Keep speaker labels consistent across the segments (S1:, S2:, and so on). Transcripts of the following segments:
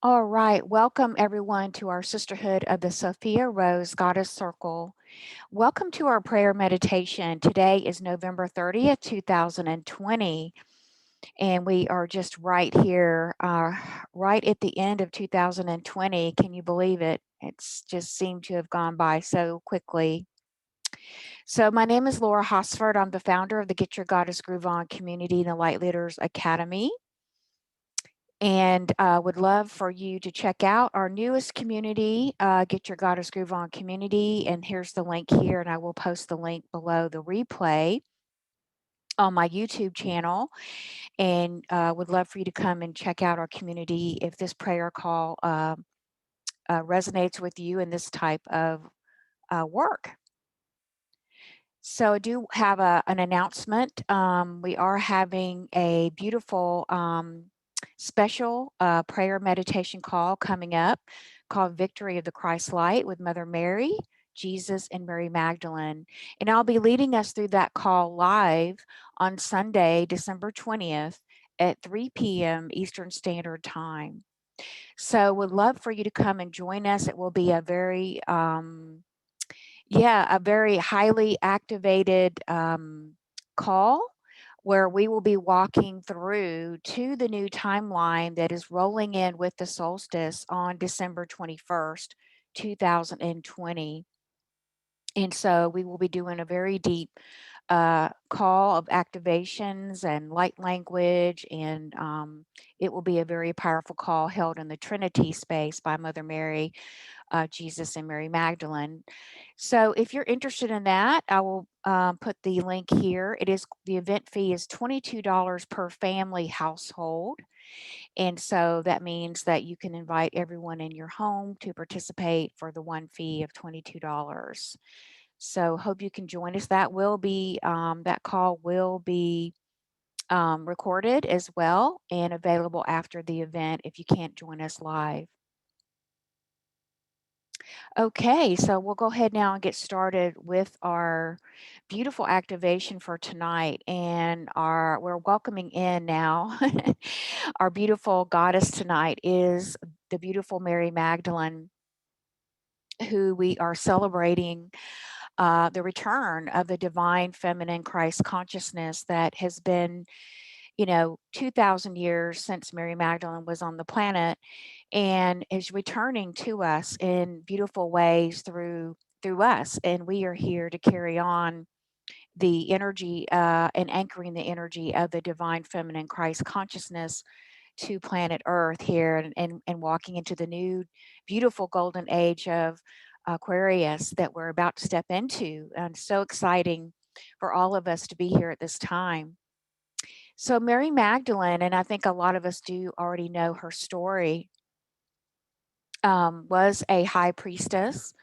S1: All right, welcome everyone to our Sisterhood of the Sophia Rose Goddess Circle. Welcome to our prayer meditation. Today is November 30th, 2020, and we are just right here, right at the end of 2020. Can you believe it? It's just seemed to have gone by so quickly. So, my name is Laura Hosford. I'm the founder of the Get Your Goddess Groove On community and the Light Leaders Academy. And would love for you to check out our newest community, Get Your Goddess Groove On community. And here's the link here, and I will post the link below the replay on my YouTube channel. And would love for you to come and check out our community if this prayer call resonates with you in this type of work. So I do have an announcement. We are having a beautiful special prayer meditation call coming up called Victory of the Christ Light with Mother Mary, Jesus, and Mary Magdalene. And I'll be leading us through that call live on Sunday, December 20th at 3 p.m. Eastern Standard Time. So would love for you to come and join us. It will be a very a very highly activated call where we will be walking through to the new timeline that is rolling in with the solstice on December 21st, 2020. And so we will be doing a very deep call of activations and light language, and it will be a very powerful call held in the Trinity space by Mother Mary, Jesus, and Mary Magdalene. So if you're interested in that, I will put the link here. The event fee is $22 per family household. And so that means that you can invite everyone in your home to participate for the one fee of $22. So hope you can join us. That call will be recorded as well and available after the event if you can't join us live. Okay, so we'll go ahead now and get started with our beautiful activation for tonight. And we're welcoming in now our beautiful goddess tonight is the beautiful Mary Magdalene, who we are celebrating the return of the divine feminine Christ consciousness that has been, 2,000 years since Mary Magdalene was on the planet, and is returning to us in beautiful ways through us. And we are here to carry on the energy and anchoring the energy of the divine feminine Christ consciousness to planet Earth here, and walking into the new beautiful golden age of Aquarius that we're about to step into. And so exciting for all of us to be here at this time. So, Mary Magdalene, and I think a lot of us do already know her story, was a high priestess,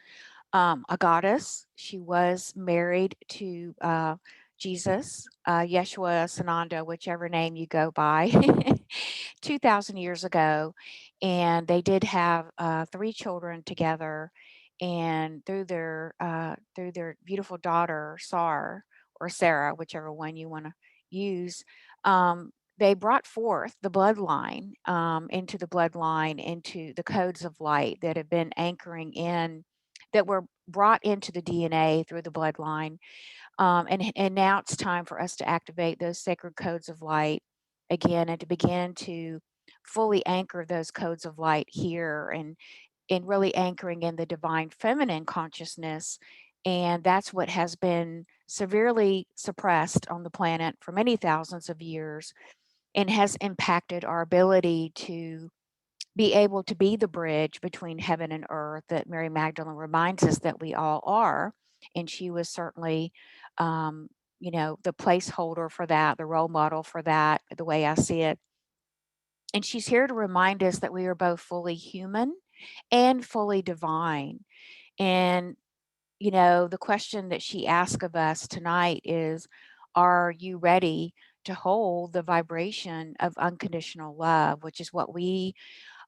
S1: a goddess. She was married to Jesus, Yeshua, Sananda, whichever name you go by, 2,000 years ago. And they did have three children together. And through their beautiful daughter, Sarah, whichever one you want to use, they brought forth the bloodline, into the codes of light that have been anchoring in, that were brought into the DNA through the bloodline. And now it's time for us to activate those sacred codes of light again, and to begin to fully anchor those codes of light here, and really anchoring in the divine feminine consciousness. And that's what has been severely suppressed on the planet for many thousands of years, and has impacted our ability to be able to be the bridge between heaven and earth that Mary Magdalene reminds us that we all are. And she was certainly, the placeholder for that, the role model for that, the way I see it. And she's here to remind us that we are both fully human and fully divine. And, the question that she asked of us tonight is, are you ready to hold the vibration of unconditional love, which is what we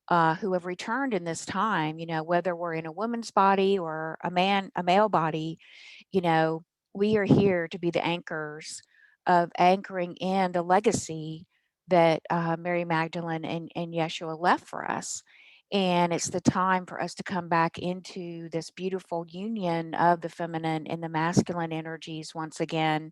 S1: who have returned in this time, whether we're in a woman's body or a male body, you know, we are here to be the anchors of anchoring in the legacy that Mary Magdalene and Yeshua left for us. And it's the time for us to come back into this beautiful union of the feminine and the masculine energies once again,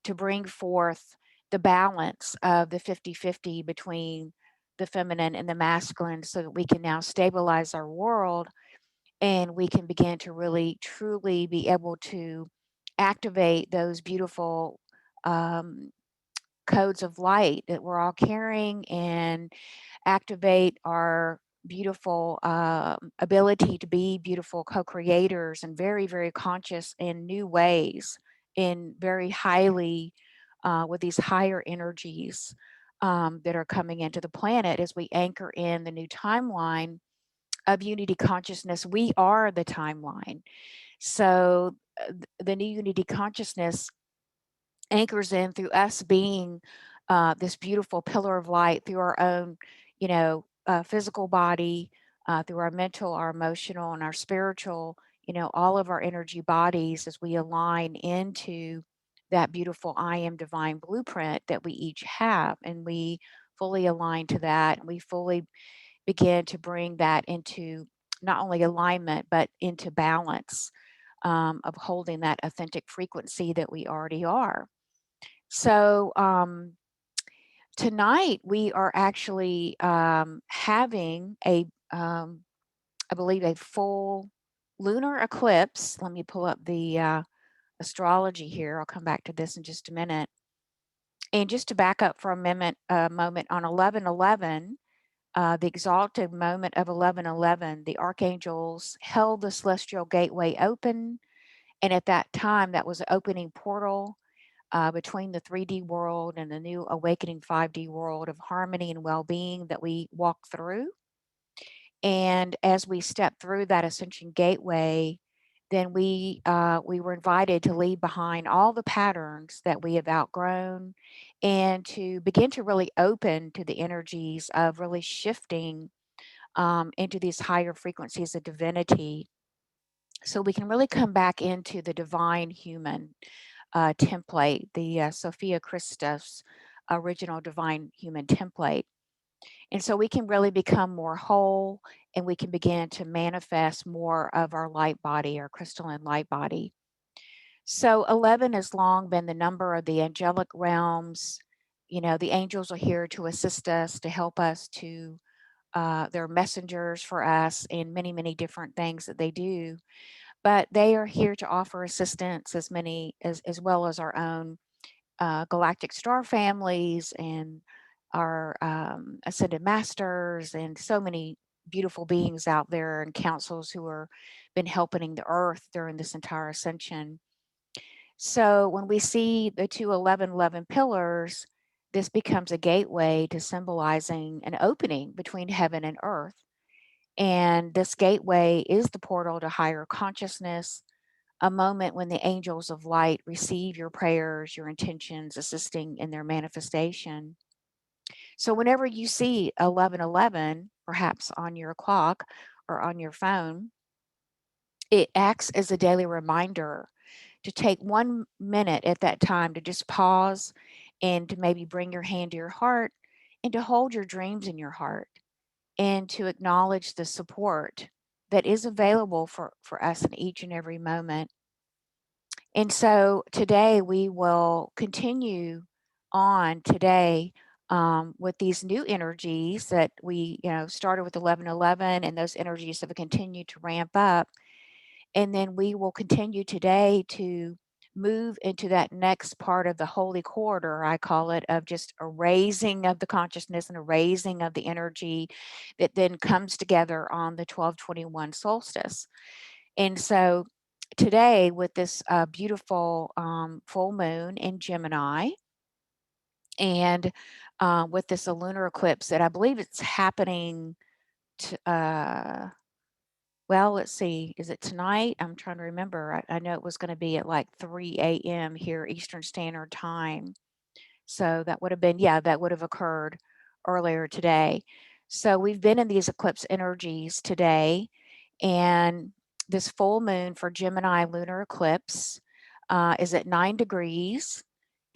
S1: to bring forth the balance of the 50-50 between the feminine and the masculine, so that we can now stabilize our world, and we can begin to really truly be able to activate those beautiful um, codes of light that we're all carrying, and activate our beautiful ability to be beautiful co-creators and very, very conscious in new ways, in very highly with these higher energies that are coming into the planet as we anchor in the new timeline of unity consciousness. We are the timeline. So the new unity consciousness anchors in through us being this beautiful pillar of light through our own, physical body, through our mental, our emotional, and our spiritual, all of our energy bodies, as we align into that beautiful I am divine blueprint that we each have. And we fully align to that. And we fully begin to bring that into not only alignment, but into balance, of holding that authentic frequency that we already are. So tonight we are actually having I believe, a full lunar eclipse. Let me pull up the astrology here. I'll come back to this in just a minute. And just to back up for a moment on 11:11, the exalted moment of 11:11, the archangels held the celestial gateway open, and at that time, that was an opening portal between the 3D world and the new awakening 5D world of harmony and well being that we walk through. And as we step through that ascension gateway, then we were invited to leave behind all the patterns that we have outgrown, and to begin to really open to the energies of really shifting into these higher frequencies of divinity, so we can really come back into the divine human template, the Sophia Christus original divine human template. And so we can really become more whole, and we can begin to manifest more of our light body, our crystalline light body. So 11 has long been the number of the angelic realms. The angels are here to assist us, to help us, to they're messengers for us in many, many different things that they do. But they are here to offer assistance, as well as our own galactic star families, and our ascended masters, and so many beautiful beings out there, and councils who are been helping the earth during this entire ascension. So when we see the two 11:11 pillars, this becomes a gateway to symbolizing an opening between heaven and earth. And this gateway is the portal to higher consciousness, a moment when the angels of light receive your prayers, your intentions, assisting in their manifestation. So, whenever you see 11:11, perhaps on your clock or on your phone, it acts as a daily reminder to take 1 minute at that time to just pause, and to maybe bring your hand to your heart, and to hold your dreams in your heart, and to acknowledge the support that is available for us in each and every moment. And so today we will continue on today with these new energies that we, started with 11:11, and those energies have continued to ramp up. And then we will continue today to move into that next part of the holy corridor, I call it, of just a raising of the consciousness and a raising of the energy that then comes together on the 12/21 solstice. And so today, with this beautiful full moon in Gemini, and with this a lunar eclipse that I believe it's happening to, well, let's see, is it tonight? I'm trying to remember. I know it was going to be at like 3 a.m. here, Eastern Standard Time. So that would have been, yeah, that would have occurred earlier today. So we've been in these eclipse energies today, and this full moon for Gemini lunar eclipse is at 9 degrees,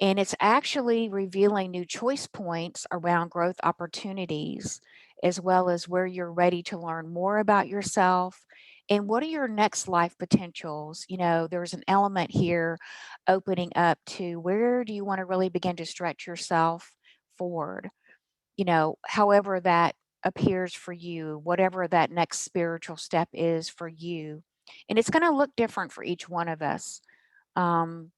S1: and it's actually revealing new choice points around growth opportunities as well as where you're ready to learn more about yourself and what are your next life potentials. There's an element here opening up to where do you want to really begin to stretch yourself forward, however that appears for you, whatever that next spiritual step is for you. And it's going to look different for each one of us. Um,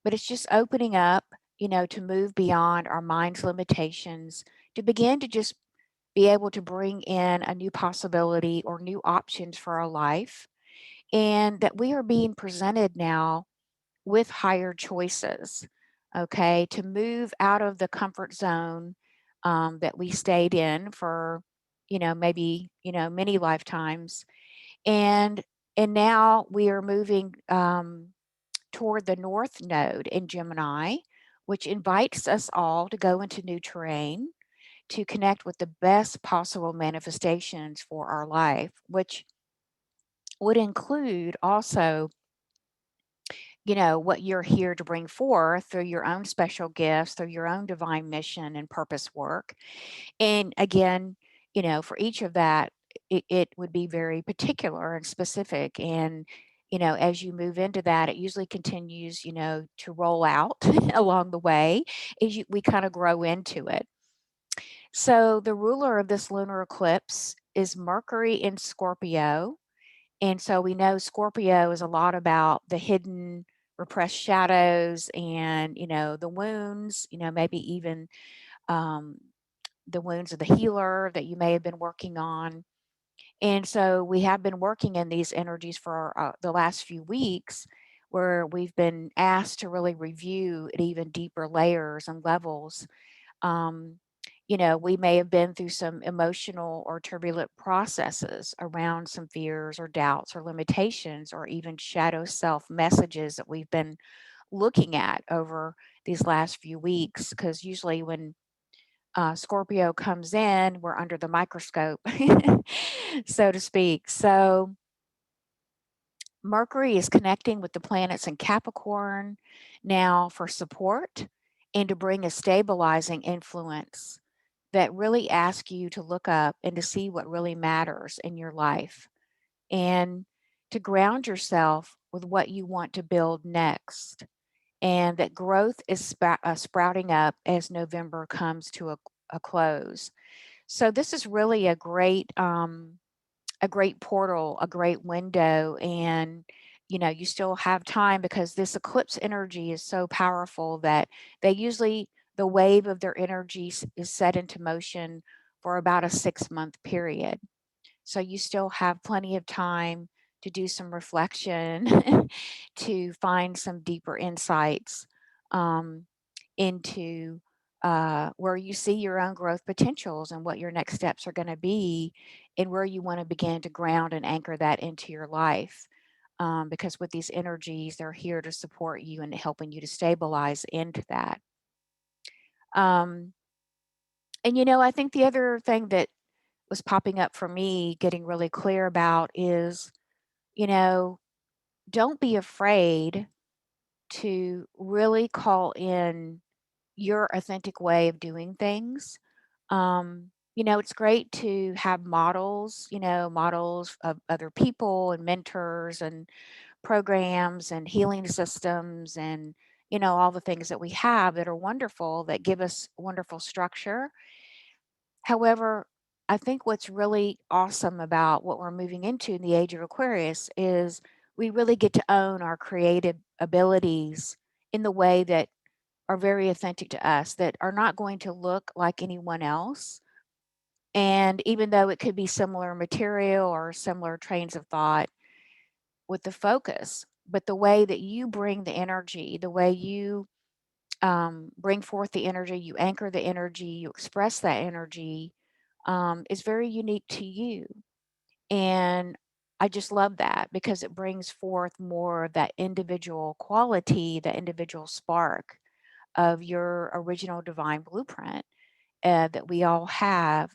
S1: but it's just opening up, to move beyond our mind's limitations, to begin to just be able to bring in a new possibility or new options for our life. And that we are being presented now with higher choices, okay, to move out of the comfort zone that we stayed in for, maybe, many lifetimes. And now we are moving toward the North Node in Gemini, which invites us all to go into new terrain, to connect with the best possible manifestations for our life, which would include also, what you're here to bring forth through your own special gifts, through your own divine mission and purpose work. And again, for each of that, it would be very particular and specific. And, as you move into that, it usually continues, to roll out along the way as we kind of grow into it. So the ruler of this lunar eclipse is Mercury in Scorpio. And so we know Scorpio is a lot about the hidden, repressed shadows and, the wounds, maybe even um, the wounds of the healer that you may have been working on. And so we have been working in these energies for the last few weeks, where we've been asked to really review at even deeper layers and levels. um, we may have been through some emotional or turbulent processes around some fears or doubts or limitations or even shadow self messages that we've been looking at over these last few weeks. Because usually when Scorpio comes in, we're under the microscope, so to speak. So Mercury is connecting with the planets in Capricorn now for support and to bring a stabilizing influence that really ask you to look up and to see what really matters in your life and to ground yourself with what you want to build next. And that growth is sprouting up as November comes to a close. So this is really a great portal, a great window, and you still have time because this eclipse energy is so powerful that they usually the wave of their energy is set into motion for about a 6-month period. So you still have plenty of time to do some reflection, to find some deeper insights um, into where you see your own growth potentials and what your next steps are going to be, and where you want to begin to ground and anchor that into your life. Because with these energies, they're here to support you and helping you to stabilize into that. Um, and I think the other thing that was popping up for me, getting really clear about is, you know, don't be afraid to really call in your authentic way of doing things. It's great to have models, models of other people and mentors and programs and healing systems and, all the things that we have that are wonderful, that give us wonderful structure. However, I think what's really awesome about what we're moving into in the age of Aquarius is we really get to own our creative abilities in the way that are very authentic to us, that are not going to look like anyone else. And even though it could be similar material or similar trains of thought with the focus, but the way that you bring the energy, the way you bring forth the energy, you anchor the energy, you express that energy, is very unique to you. And I just love that because it brings forth more of that individual quality, that individual spark of your original divine blueprint that we all have,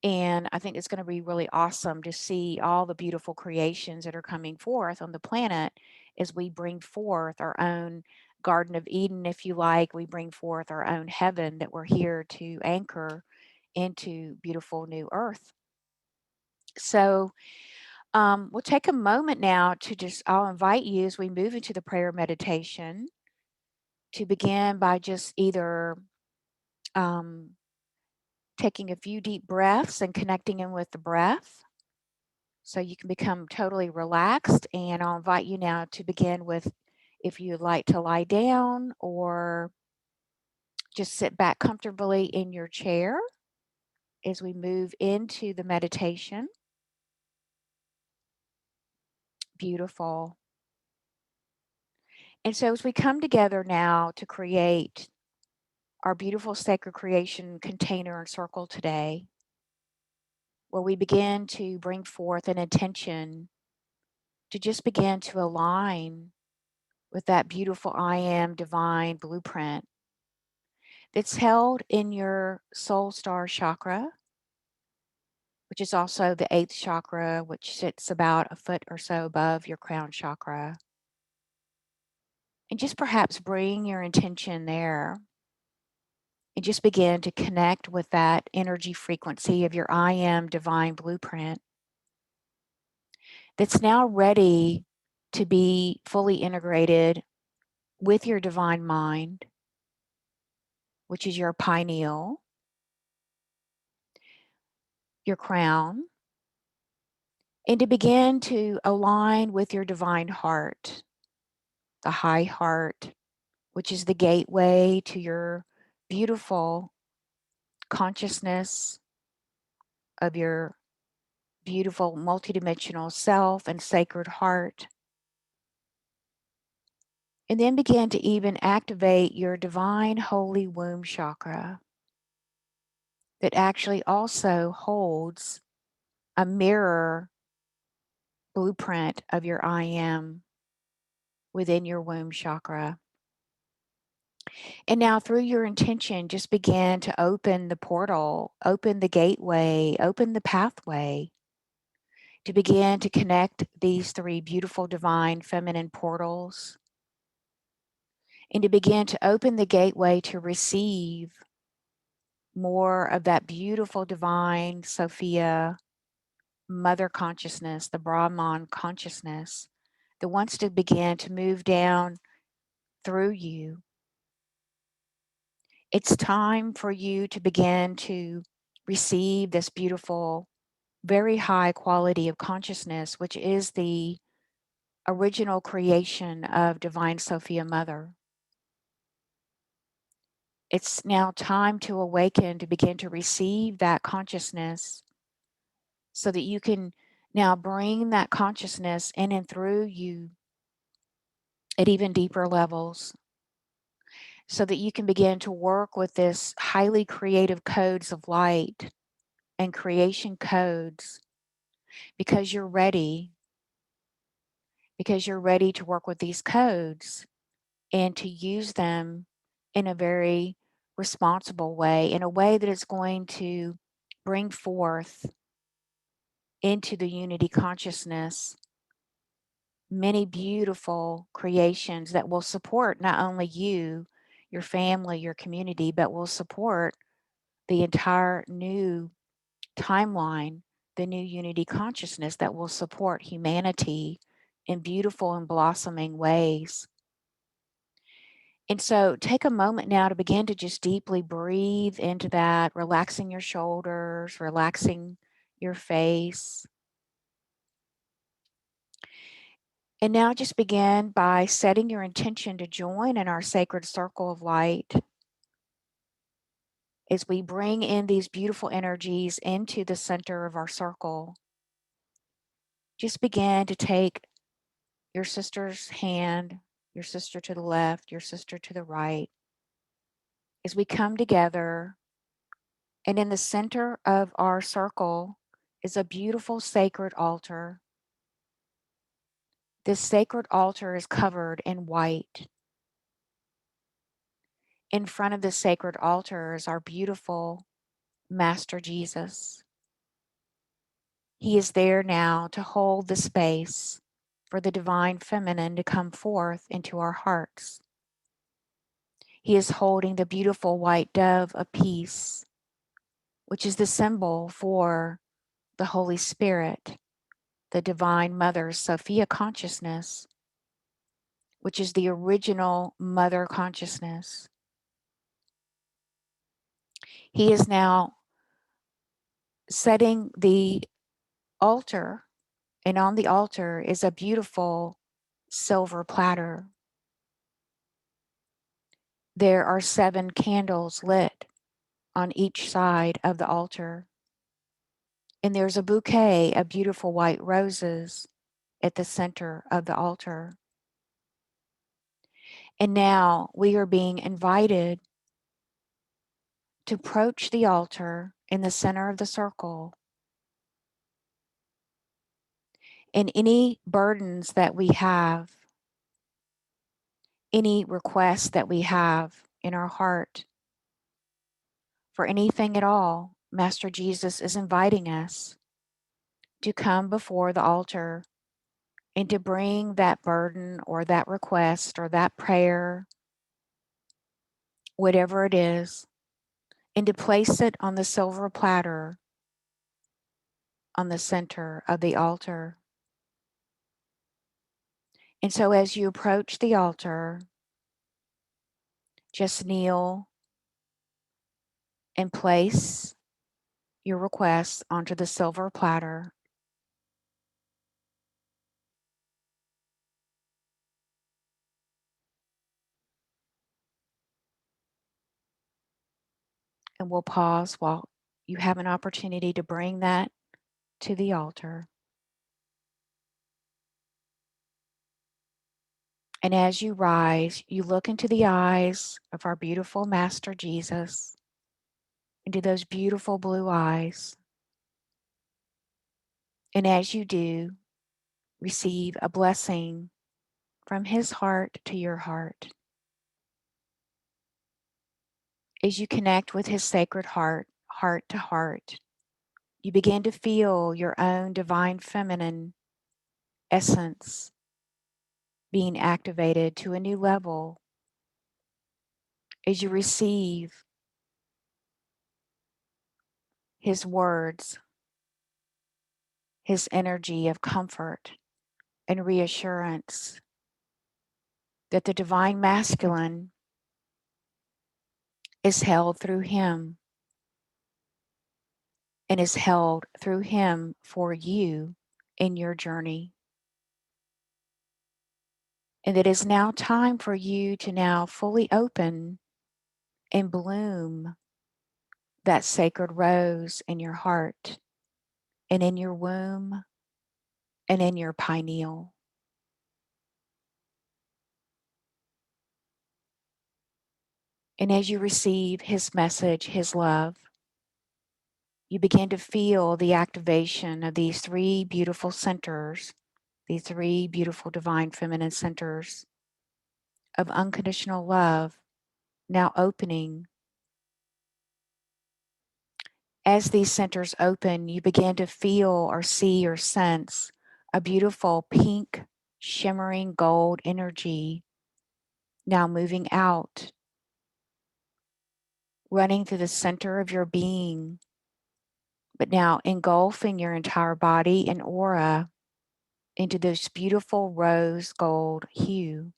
S1: And I think it's going to be really awesome to see all the beautiful creations that are coming forth on the planet as we bring forth our own Garden of Eden, if you like. We bring forth our own heaven that we're here to anchor into beautiful new earth. So we'll take a moment now to I'll invite you as we move into the prayer meditation to begin by just either um, taking a few deep breaths and connecting in with the breath so you can become totally relaxed. And I'll invite you now to begin with, if you'd like to lie down or just sit back comfortably in your chair as we move into the meditation. Beautiful. And so as we come together now to create our beautiful sacred creation container and circle today, where we begin to bring forth an intention to just begin to align with that beautiful I am divine blueprint that's held in your soul star chakra, which is also the eighth chakra, which sits about a foot or so above your crown chakra. And just perhaps bring your intention there and just begin to connect with that energy frequency of your I am divine blueprint that's now ready to be fully integrated with your divine mind, which is your pineal, your crown, and to begin to align with your divine heart, the high heart, which is the gateway to your beautiful consciousness of your beautiful multidimensional self and sacred heart. And then begin to even activate your divine holy womb chakra that actually also holds a mirror blueprint of your I am within your womb chakra. And now, through your intention, just begin to open the portal, open the gateway, open the pathway to begin to connect these three beautiful divine feminine portals and to begin to open the gateway to receive more of that beautiful divine Sophia mother consciousness, the Brahman consciousness that wants to begin to move down through you. It's time for you to begin to receive this beautiful, very high quality of consciousness, which is the original creation of Divine Sophia Mother. It's now time to awaken, to begin to receive that consciousness so that you can now bring that consciousness in and through you at even deeper levels so that you can begin to work with this highly creative codes of light and creation codes because you're ready, to work with these codes and to use them in a very responsible way, in a way that is going to bring forth into the unity consciousness many beautiful creations that will support not only you, your family, your community, but will support the entire new timeline, the new unity consciousness that will support humanity in beautiful and blossoming ways. And so take a moment now to begin to just deeply breathe into that, relaxing your shoulders, relaxing your face. And now just begin by setting your intention to join in our sacred circle of light as we bring in these beautiful energies into the center of our circle. Just begin to take your sister's hand, your sister to the left, your sister to the right, as we come together. And in the center of our circle is a beautiful sacred altar. This sacred altar is covered in white. In front of the sacred altar is our beautiful Master Jesus. He is there now to hold the space for the divine feminine to come forth into our hearts. He is holding the beautiful white dove of peace, which is the symbol for the Holy Spirit, the Divine Mother, Sophia consciousness, which is the original Mother consciousness. He is now setting the altar, and on the altar is a beautiful silver platter. There are 7 candles lit on each side of the altar, and there's a bouquet of beautiful white roses at the center of the altar. And now we are being invited to approach the altar in the center of the circle, and any burdens that we have, any requests that we have in our heart, for anything at all, Master Jesus is inviting us to come before the altar and to bring that burden or that request or that prayer, whatever it is, and to place it on the silver platter on the center of the altar. And so as you approach the altar, just kneel and place your requests onto the silver platter. And we'll pause while you have an opportunity to bring that to the altar. And as you rise, you look into the eyes of our beautiful Master Jesus, into those beautiful blue eyes. And as you do, receive a blessing from his heart to your heart. As you connect with his sacred heart, heart to heart, you begin to feel your own divine feminine essence being activated to a new level as you receive his words, his energy of comfort and reassurance that the divine masculine is held through him and is held through him for you in your journey. And it is now time for you to now fully open and bloom that sacred rose in your heart and in your womb and in your pineal. And as you receive his message, his love, you begin to feel the activation of these 3 beautiful centers, these 3 beautiful divine feminine centers of unconditional love now opening. As these centers open, you begin to feel or see or sense a beautiful pink, shimmering gold energy now moving out, running through the center of your being, but now engulfing your entire body and aura into this beautiful rose gold hue,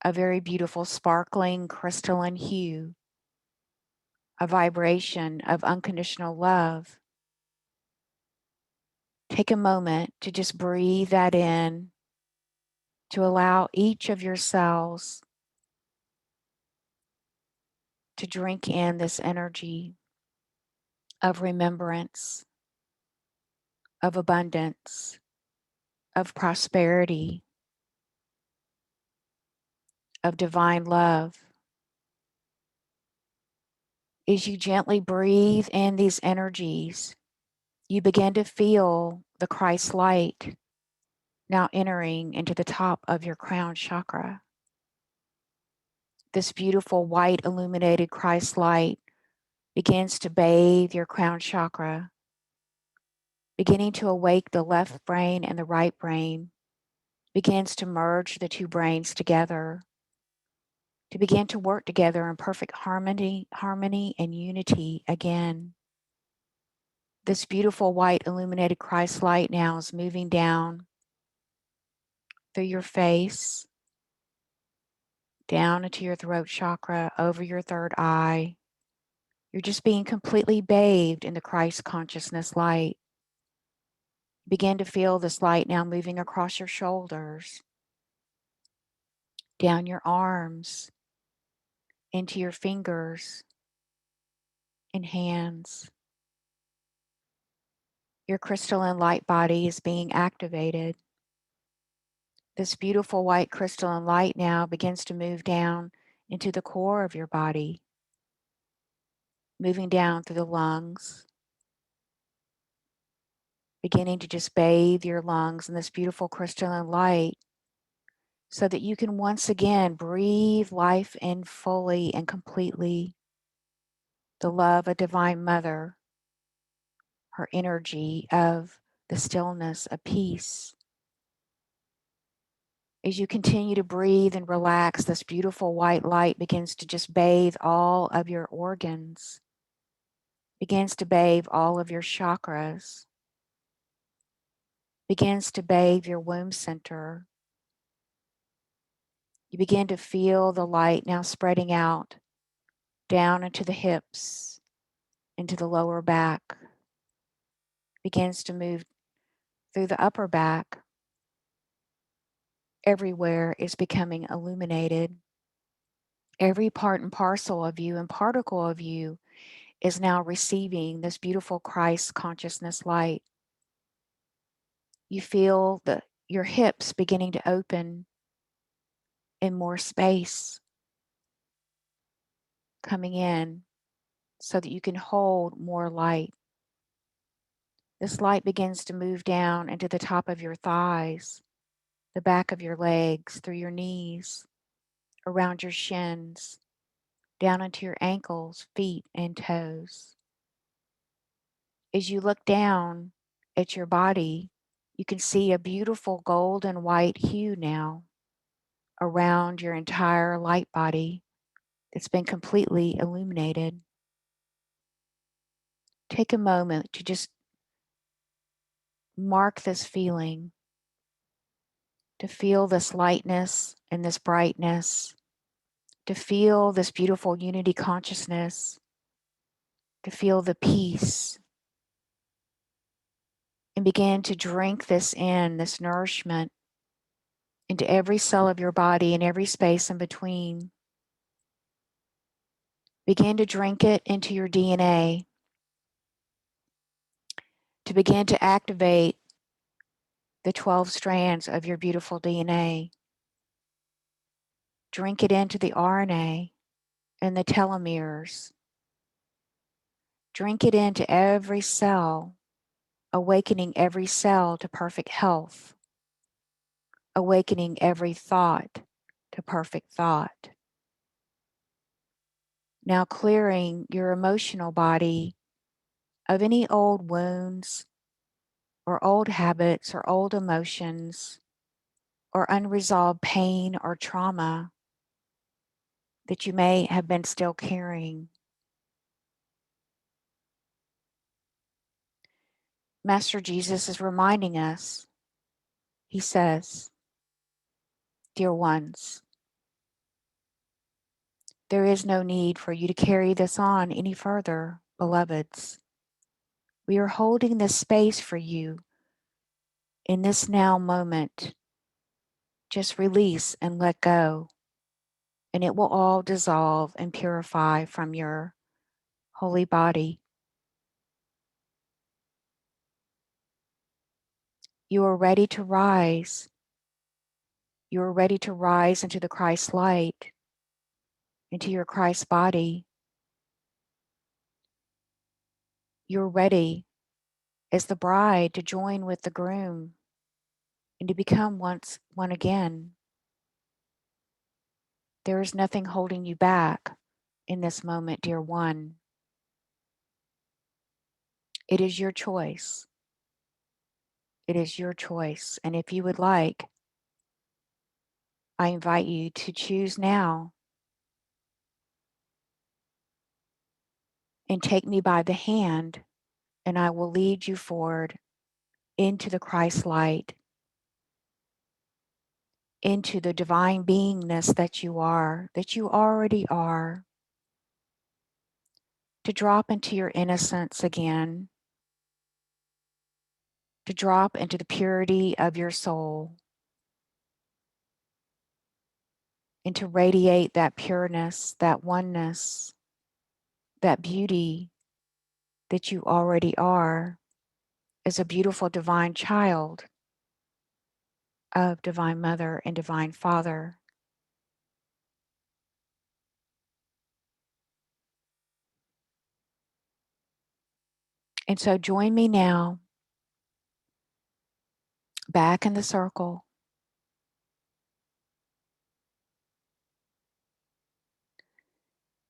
S1: a very beautiful sparkling crystalline hue, a vibration of unconditional love. Take a moment to just breathe that in, to allow each of your cells to drink in this energy of remembrance, of abundance, of prosperity, of divine love. As you gently breathe in these energies, you begin to feel the Christ light now entering into the top of your crown chakra. This beautiful white illuminated Christ light begins to bathe your crown chakra, beginning to awake the left brain and the right brain, begins to merge the 2 brains together, to begin to work together in perfect harmony and unity again. This beautiful white illuminated Christ light now is moving down through your face, down into your throat chakra, over your third eye. You're just being completely bathed in the Christ consciousness light. Begin to feel this light now moving across your shoulders, down your arms, into your fingers and hands. Your crystalline light body is being activated. This beautiful white crystalline light now begins to move down into the core of your body, moving down through the lungs, beginning to just bathe your lungs in this beautiful crystalline light so that you can once again breathe life in fully and completely. The love of Divine Mother, her energy of the stillness of peace. As you continue to breathe and relax, this beautiful white light begins to just bathe all of your organs, begins to bathe all of your chakras, begins to bathe your womb center. You begin to feel the light now spreading out down into the hips, into the lower back, begins to move through the upper back. Everywhere is becoming illuminated. Every part and parcel of you and particle of you is now receiving this beautiful Christ consciousness light. You feel your hips beginning to open and more space coming in so that you can hold more light. This light begins to move down into the top of your thighs, the back of your legs, through your knees, around your shins, down into your ankles, feet, and toes. As you look down at your body, you can see a beautiful gold and white hue now around your entire light body that's been completely illuminated. Take a moment to just mark this feeling, to feel this lightness and this brightness, to feel this beautiful unity consciousness, to feel the peace, and begin to drink this in, this nourishment, into every cell of your body and every space in between. Begin to drink it into your DNA, to begin to activate the 12 strands of your beautiful DNA. Drink it into the RNA and the telomeres. Drink it into every cell, awakening every cell to perfect health, awakening every thought to perfect thought. Now clearing your emotional body of any old wounds or old habits or old emotions or unresolved pain or trauma that you may have been still carrying. Master Jesus is reminding us, he says, dear ones, there is no need for you to carry this on any further, beloveds. We are holding this space for you in this now moment. Just release and let go, and it will all dissolve and purify from your holy body. You are ready to rise. You are ready to rise into the Christ light, into your Christ body. You're ready as the bride to join with the groom and to become one again. There is nothing holding you back in this moment, dear one. It is your choice. It is your choice. And if you would like, I invite you to choose now and take me by the hand and I will lead you forward into the Christ light, into the divine beingness that you already are, to drop into your innocence again, to drop into the purity of your soul, and to radiate that pureness, that oneness, that beauty that you already are as a beautiful divine child of Divine Mother and Divine Father. And so join me now back in the circle.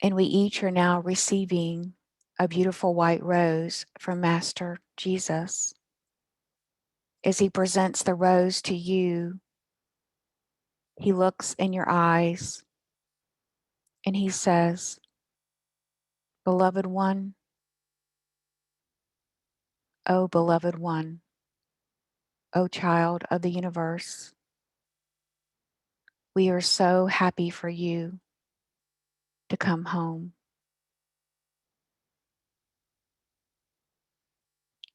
S1: And we each are now receiving a beautiful white rose from Master Jesus. As he presents the rose to you, he looks in your eyes and he says, "Beloved one, oh beloved one, oh child of the universe, we are so happy for you to come home.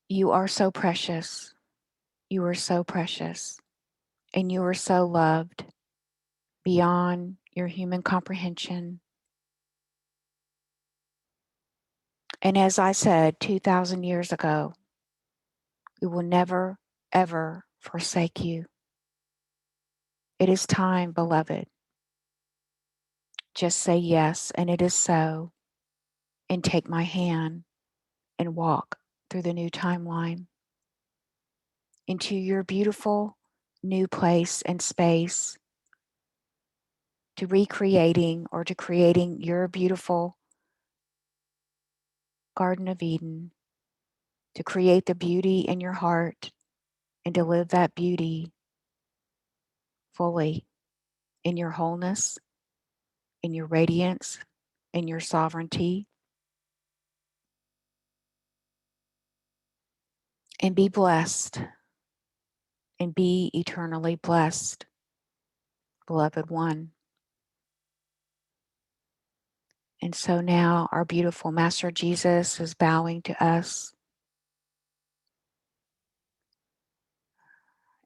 S1: You are so precious. You are so precious. And you are so loved beyond your human comprehension. And as I said 2,000 years ago, we will never, ever forsake you. It is time, beloved. Just say yes, and it is so, and take my hand and walk through the new timeline into your beautiful new place and space, to recreating or to creating your beautiful Garden of Eden, to create the beauty in your heart and to live that beauty fully in your wholeness, in your radiance, in your sovereignty, and be blessed and be eternally blessed, beloved one. And so now our beautiful Master Jesus is bowing to us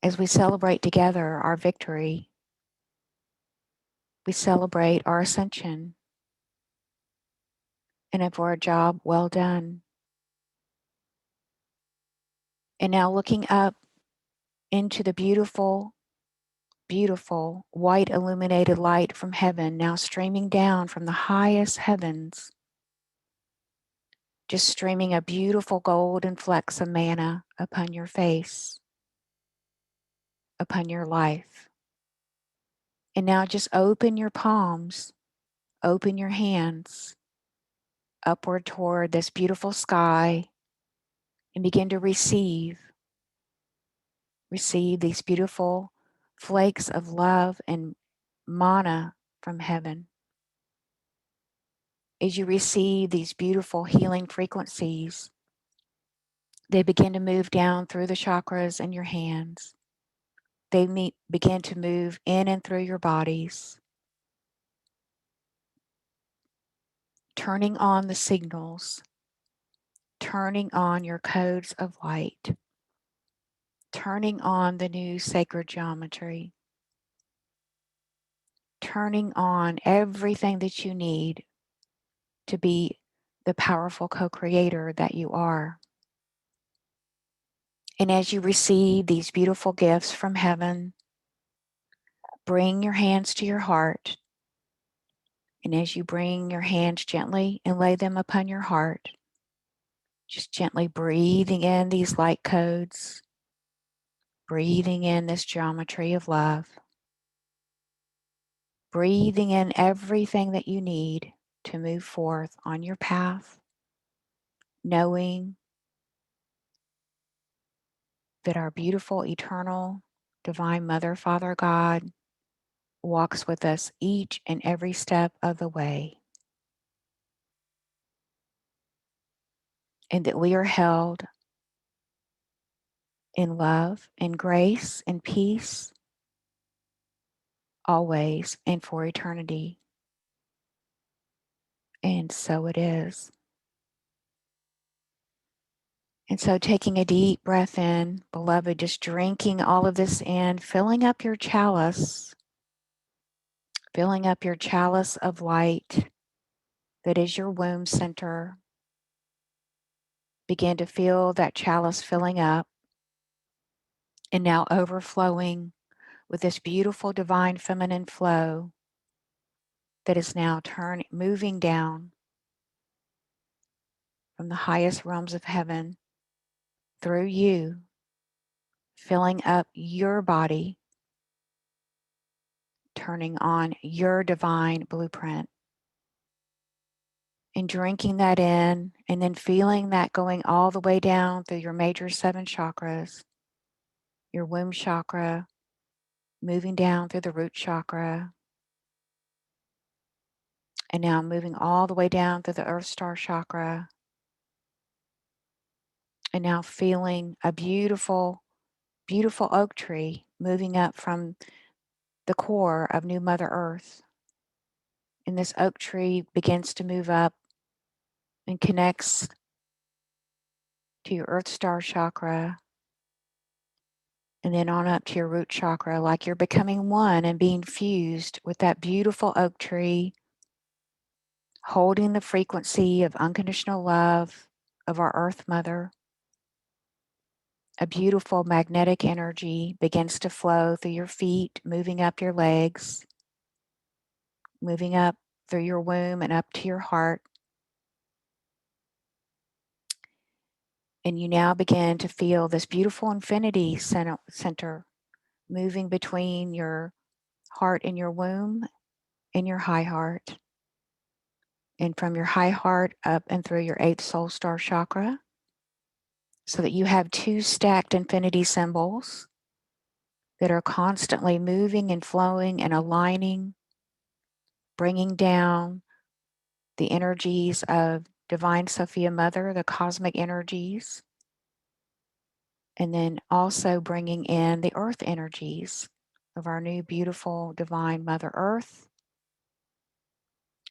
S1: as we celebrate together our victory. We celebrate our ascension and for a job well done. And now looking up into the beautiful, beautiful white illuminated light from heaven, now streaming down from the highest heavens, just streaming a beautiful golden flecks of manna upon your face, upon your life. And now just open your palms, open your hands upward toward this beautiful sky and begin to receive these beautiful flakes of love and manna from heaven. As you receive these beautiful healing frequencies, they begin to move down through the chakras in your hands. They begin to move in and through your bodies, turning on the signals, turning on your codes of light, turning on the new sacred geometry, turning on everything that you need to be the powerful co-creator that you are. And as you receive these beautiful gifts from heaven, bring your hands to your heart. And as you bring your hands gently and lay them upon your heart, just gently breathing in these light codes, breathing in this geometry of love, breathing in everything that you need to move forth on your path, knowing that our beautiful, eternal, divine Mother, Father, God walks with us each and every step of the way. and that we are held in love and grace and peace always and for eternity. And so it is. And so taking a deep breath in, beloved, just drinking all of this in, filling up your chalice of light that is your womb center. Begin to feel that chalice filling up and now overflowing with this beautiful divine feminine flow that is now moving down from the highest realms of heaven through you, filling up your body, turning on your divine blueprint, and drinking that in, and then feeling that going all the way down through your major 7 chakras, your womb chakra, moving down through the root chakra, and now moving all the way down through the earth star chakra, and now feeling a beautiful, beautiful oak tree moving up from the core of new Mother Earth. And this oak tree begins to move up and connects to your earth star chakra, and then on up to your root chakra, like you're becoming one and being fused with that beautiful oak tree, holding the frequency of unconditional love of our Earth Mother. A beautiful magnetic energy begins to flow through your feet, moving up your legs, moving up through your womb and up to your heart. And you now begin to feel this beautiful infinity center moving between your heart and your womb and your high heart. And from your high heart up and through your 8th soul star chakra, so that you have 2 stacked infinity symbols that are constantly moving and flowing and aligning, bringing down the energies of Divine Sophia Mother, the cosmic energies, and then also bringing in the earth energies of our new beautiful divine Mother Earth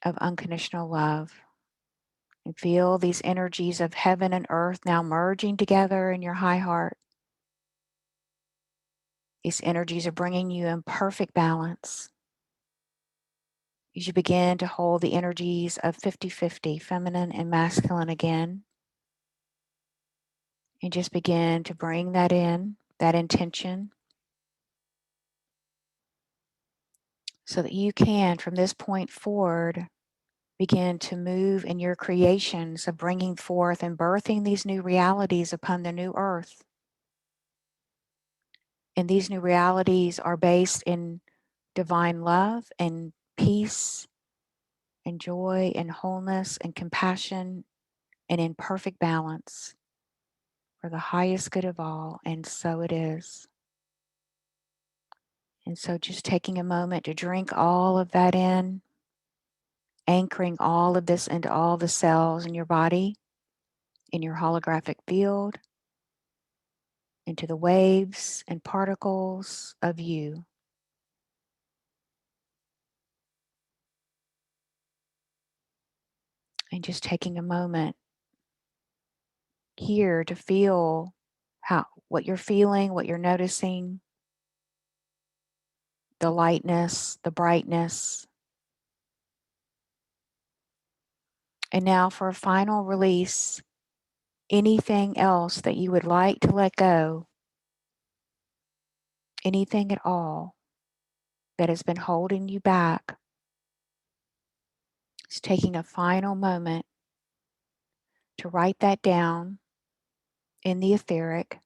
S1: of unconditional love. And feel these energies of heaven and earth now merging together in your high heart. These energies are bringing you in perfect balance. As you begin to hold the energies of 50-50, feminine and masculine again, and just begin to bring that in, that intention, so that you can, from this point forward, begin to move in your creations of bringing forth and birthing these new realities upon the new earth. And these new realities are based in divine love and peace and joy and wholeness and compassion and in perfect balance for the highest good of all. And so it is. And so just taking a moment to drink all of that in, anchoring all of this into all the cells in your body, in your holographic field, into the waves and particles of you. And just taking a moment here to feel what you're feeling, what you're noticing, the lightness, the brightness. And now for a final release, anything else that you would like to let go, anything at all that has been holding you back, is taking a final moment to write that down in the etheric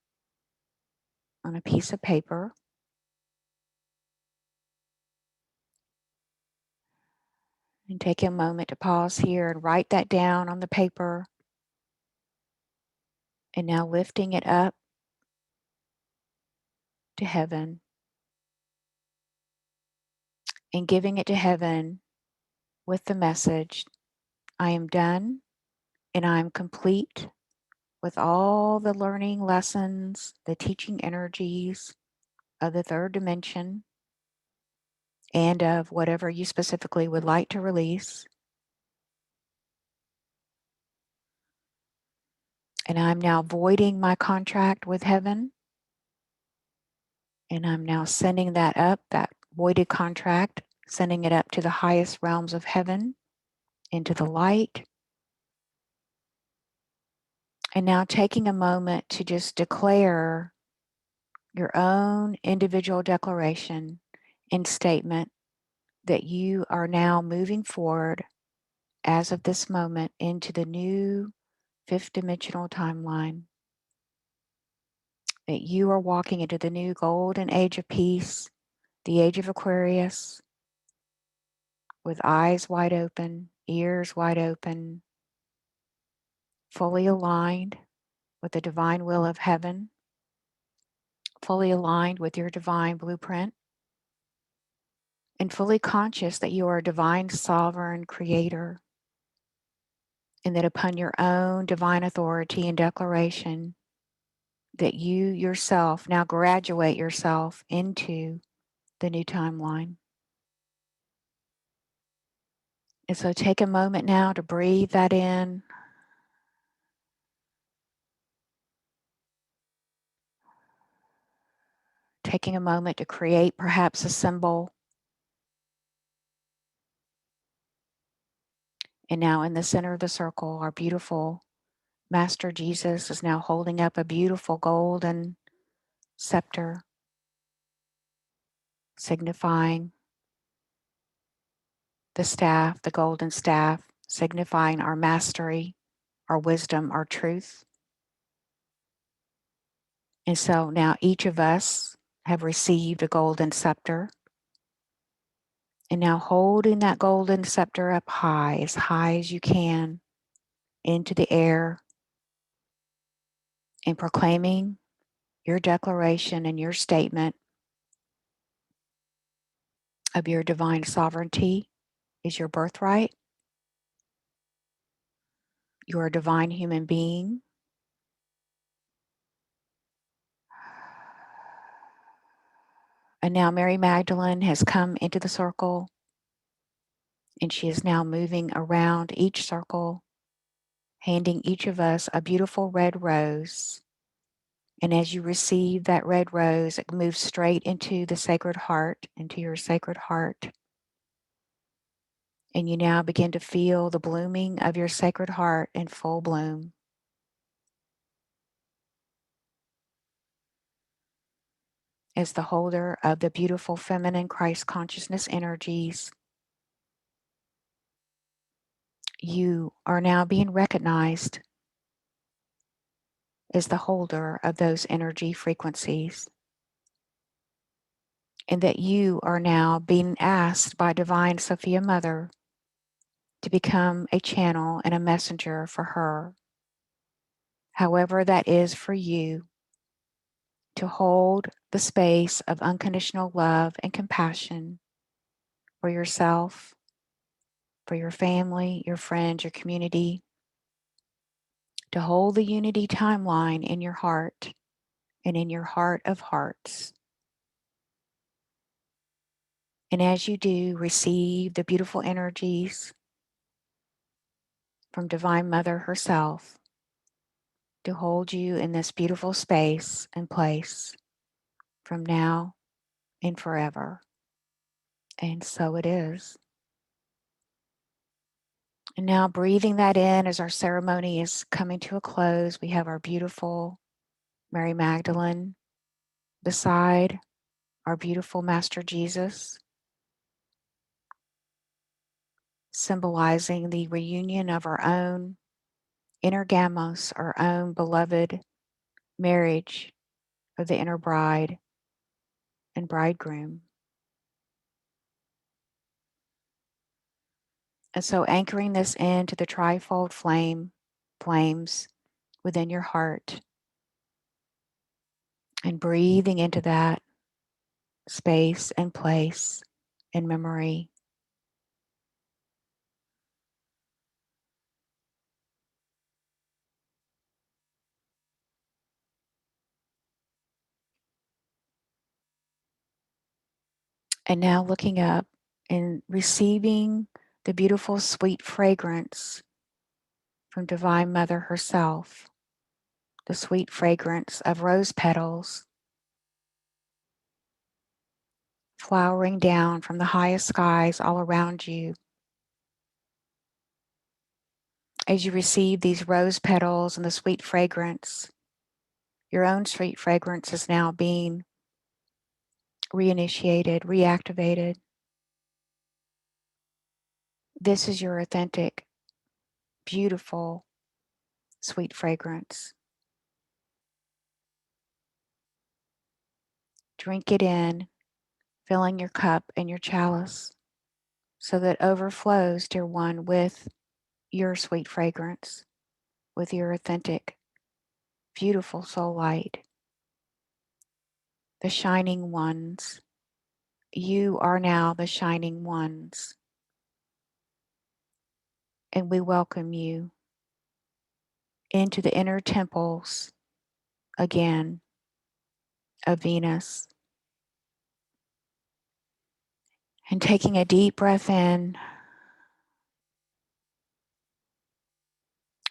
S1: on a piece of paper. And take a moment to pause here and write that down on the paper. And now lifting it up to heaven and giving it to heaven with the message, I am done and I am complete with all the learning lessons, the teaching energies of the third dimension, and of whatever you specifically would like to release. And I'm now voiding my contract with heaven. And I'm now sending that up, that voided contract, sending it up to the highest realms of heaven, into the light. And now taking a moment to just declare your own individual declaration and statement that you are now moving forward as of this moment into the new fifth dimensional timeline. That you are walking into the new golden age of peace, the age of Aquarius, with eyes wide open, ears wide open, fully aligned with the divine will of heaven, fully aligned with your divine blueprint, and fully conscious that you are a divine sovereign creator, and that upon your own divine authority and declaration, that you yourself now graduate yourself into the new timeline. And so take a moment now to breathe that in. Taking a moment to create perhaps a symbol. And now in the center of the circle, our beautiful Master Jesus is now holding up a beautiful golden scepter, signifying the staff, the golden staff, signifying our mastery, our wisdom, our truth. And so now each of us have received a golden scepter. And now holding that golden scepter up high as you can, into the air, and proclaiming your declaration and your statement of your divine sovereignty is your birthright. You're a divine human being. And now Mary Magdalene has come into the circle, and she is now moving around each circle, handing each of us a beautiful red rose. And as you receive that red rose, it moves straight into the sacred heart, into your sacred heart. And you now begin to feel the blooming of your sacred heart in full bloom. As the holder of the beautiful feminine Christ consciousness energies, you are now being recognized as the holder of those energy frequencies. And that you are now being asked by Divine Sophia Mother to become a channel and a messenger for her. However that is for you, to hold the space of unconditional love and compassion for yourself, for your family, your friends, your community, to hold the unity timeline in your heart and in your heart of hearts. And as you do, receive the beautiful energies from Divine Mother herself to hold you in this beautiful space and place from now and forever. And so it is. And now breathing that in as our ceremony is coming to a close, we have our beautiful Mary Magdalene beside our beautiful Master Jesus, symbolizing the reunion of our own inner gamos, our own beloved marriage of the inner bride and bridegroom. And so anchoring this into the trifold flames within your heart, and breathing into that space and place and memory. And now looking up and receiving the beautiful sweet fragrance from Divine Mother herself, the sweet fragrance of rose petals flowering down from the highest skies all around you. As you receive these rose petals and the sweet fragrance, your own sweet fragrance is now being reinitiated, reactivated. This is your authentic, beautiful, sweet fragrance. Drink it in, filling your cup and your chalice so that it overflows, dear one, with your sweet fragrance, with your authentic, beautiful soul light. The shining ones. You are now the shining ones. And we welcome you into the inner temples again of Venus. And taking a deep breath in,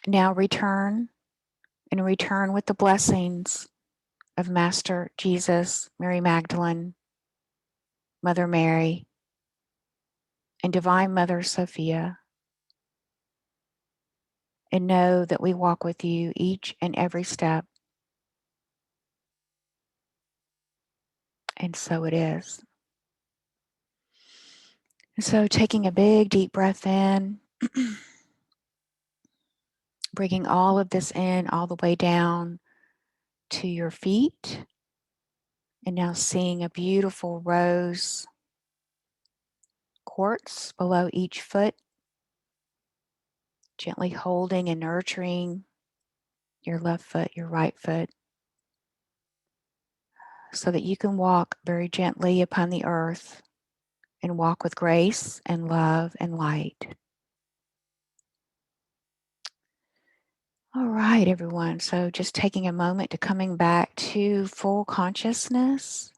S1: now return and return with the blessings of Master Jesus, Mary Magdalene, Mother Mary, and Divine Mother Sophia. And know that we walk with you each and every step. And so it is. And so taking a big deep breath in, bringing all of this in all the way down to your feet. And now seeing a beautiful rose quartz below each foot, gently holding and nurturing your left foot, your right foot, so that you can walk very gently upon the earth and walk with grace and love and light. All right, everyone. So just taking a moment to coming back to full consciousness.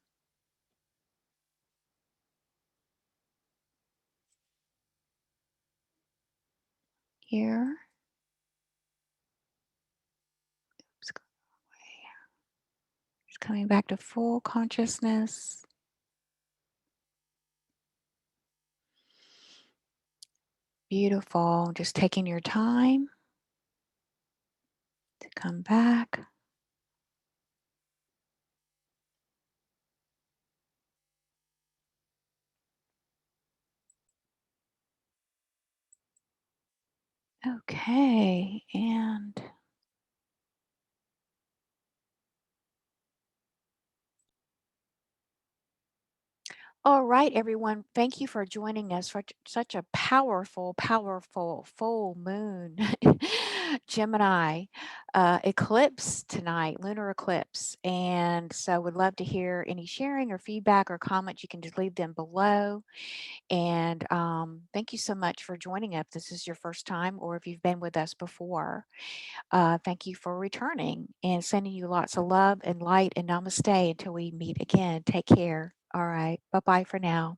S1: Here. Oops, just coming back to full consciousness. Beautiful. Just taking your time to come back. Okay, and all right, everyone. Thank you for joining us for such a powerful, powerful full moon Gemini eclipse tonight, lunar eclipse. And so would love to hear any sharing or feedback or comments. You can just leave them below. And thank you so much for joining us. This is your first time, or if you've been with us before, thank you for returning and sending you lots of love and light and namaste until we meet again. Take care. All right. Bye-bye for now.